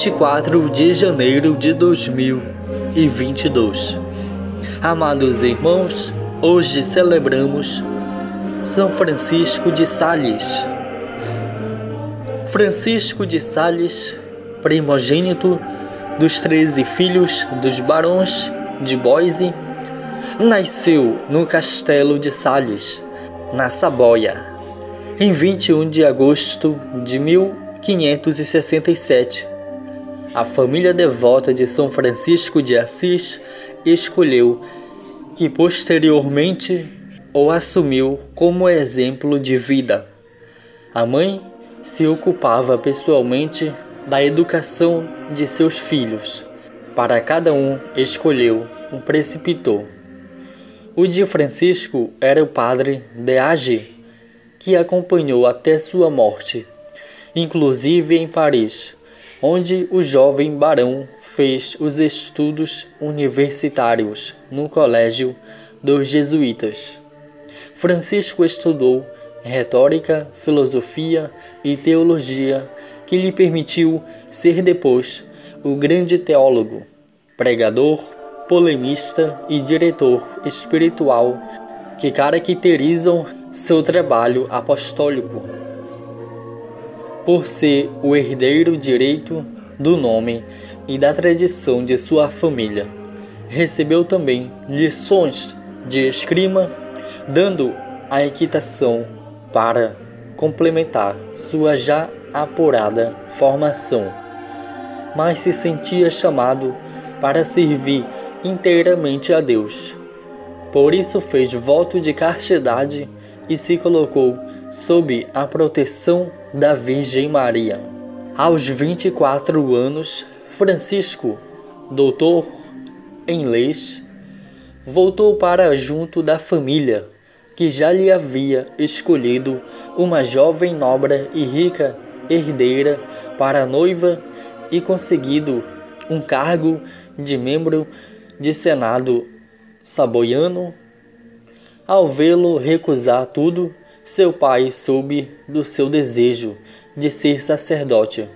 24 de janeiro de 2022. Amados irmãos, hoje celebramos São Francisco de Sales. Francisco de Sales, primogênito dos 13 filhos dos barões de Boise, nasceu no castelo de Sales, na Saboia, em 21 de agosto de 1567. A família devota de São Francisco de Assis escolheu, que posteriormente o assumiu como exemplo de vida. A mãe se ocupava pessoalmente da educação de seus filhos. Para cada um escolheu um preceptor. O de Francisco era o padre de Agi, que acompanhou até sua morte, inclusive em Paris, onde o jovem barão fez os estudos universitários no colégio dos jesuítas. Francisco estudou retórica, filosofia e teologia, que lhe permitiu ser depois o grande teólogo, pregador, polemista e diretor espiritual que caracterizam seu trabalho apostólico. Por ser o herdeiro direito do nome e da tradição de sua família, recebeu também lições de esgrima, dando a equitação para complementar sua já apurada formação, mas se sentia chamado para servir inteiramente a Deus. Por isso fez voto de castidade e se colocou sob a proteção da Virgem Maria. Aos 24 anos, Francisco, doutor em leis, voltou para junto da família, que já lhe havia escolhido uma jovem nobre e rica herdeira para noiva e conseguido um cargo de membro de Senado saboiano. Ao vê-lo recusar tudo, seu pai soube do seu desejo de ser sacerdote,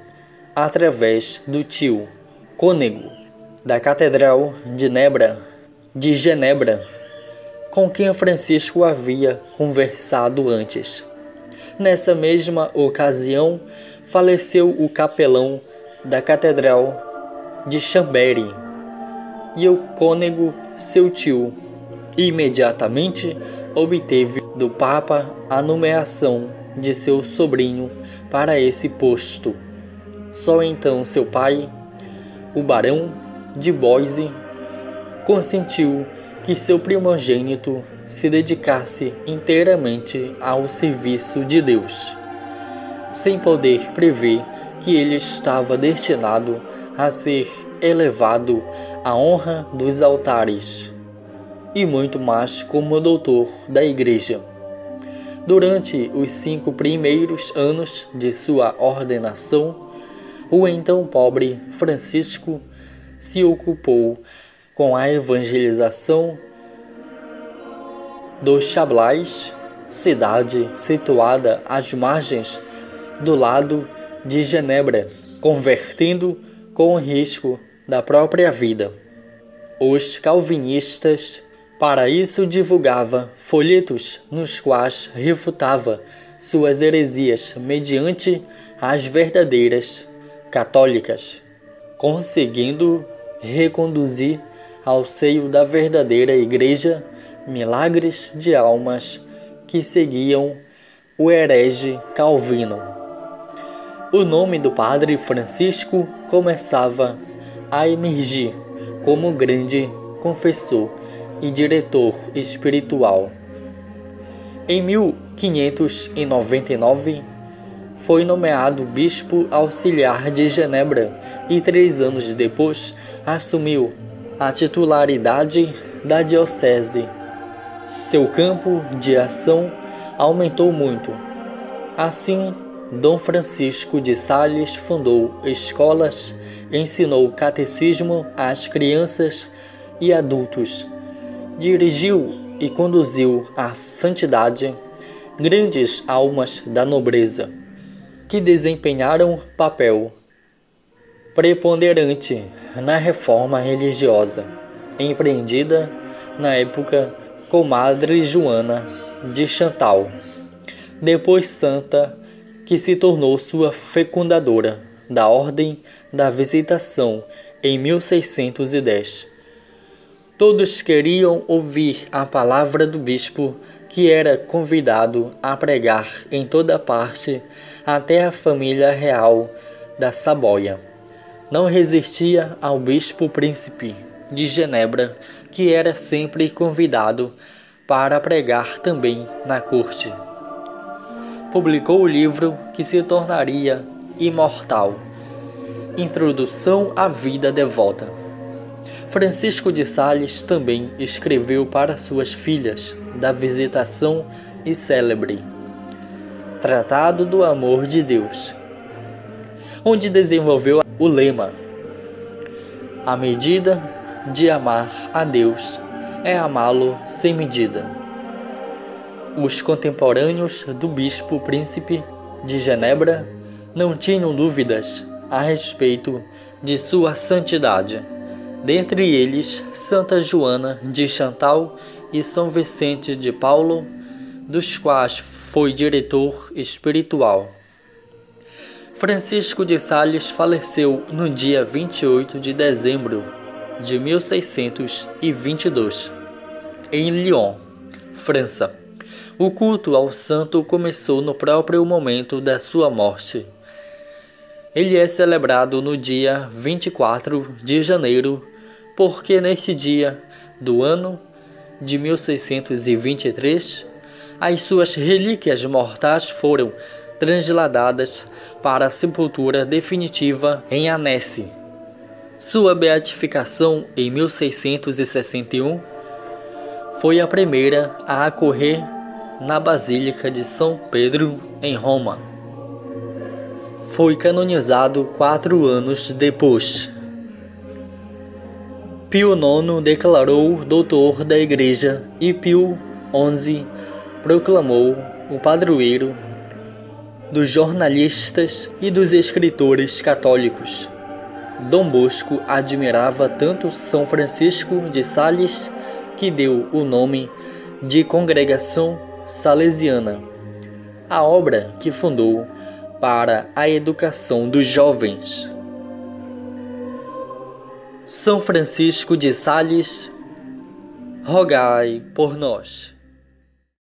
através do tio, cônego da Catedral de Genebra, com quem Francisco havia conversado antes. Nessa mesma ocasião, faleceu o capelão da Catedral de Chambéry, e o cônego, seu tio, imediatamente obteve do Papa a nomeação de seu sobrinho para esse posto. Só então seu pai, o barão de Boise, consentiu que seu primogênito se dedicasse inteiramente ao serviço de Deus, sem poder prever que ele estava destinado a ser elevado à honra dos altares e muito mais como doutor da Igreja. Durante os 5 primeiros anos de sua ordenação, o então pobre Francisco se ocupou com a evangelização dos Chablais, cidade situada às margens do lado de Genebra, convertendo com o risco da própria vida os calvinistas. Para isso divulgava folhetos nos quais refutava suas heresias mediante as verdadeiras católicas, conseguindo reconduzir ao seio da verdadeira Igreja milagres de almas que seguiam o herege Calvino. O nome do padre Francisco começava a emergir como grande confessor e diretor espiritual. Em 1599, foi nomeado bispo auxiliar de Genebra e 3 anos depois assumiu a titularidade da diocese. Seu campo de ação aumentou muito. Assim, Dom Francisco de Sales fundou escolas, ensinou catecismo às crianças e adultos, dirigiu e conduziu à santidade grandes almas da nobreza, que desempenharam papel preponderante na reforma religiosa, empreendida na época com Madre Joana de Chantal, depois santa, que se tornou sua fecundadora da Ordem da Visitação em 1610. Todos queriam ouvir a palavra do bispo, que era convidado a pregar em toda parte, até a família real da Saboia não resistia ao bispo príncipe de Genebra, que era sempre convidado para pregar também na corte. Publicou o livro que se tornaria imortal, Introdução à Vida Devota. Francisco de Sales também escreveu para suas filhas da Visitação e célebre Tratado do Amor de Deus, onde desenvolveu o lema: a medida de amar a Deus é amá-lo sem medida. Os contemporâneos do bispo príncipe de Genebra não tinham dúvidas a respeito de sua santidade, dentre eles Santa Joana de Chantal e São Vicente de Paulo, dos quais foi diretor espiritual. Francisco de Sales faleceu no dia 28 de dezembro de 1622, em Lyon, França. O culto ao santo começou no próprio momento da sua morte. Ele é celebrado no dia 24 de janeiro, porque neste dia do ano de 1623, as suas relíquias mortais foram transladadas para a sepultura definitiva em Annecy. Sua beatificação em 1661 foi a primeira a ocorrer na Basílica de São Pedro, em Roma. Foi canonizado 4 anos depois. Pio IX declarou doutor da Igreja e Pio XI proclamou o padroeiro dos jornalistas e dos escritores católicos. Dom Bosco admirava tanto São Francisco de Sales que deu o nome de Congregação Salesiana, a obra que fundou para a educação dos jovens. São Francisco de Sales, rogai por nós.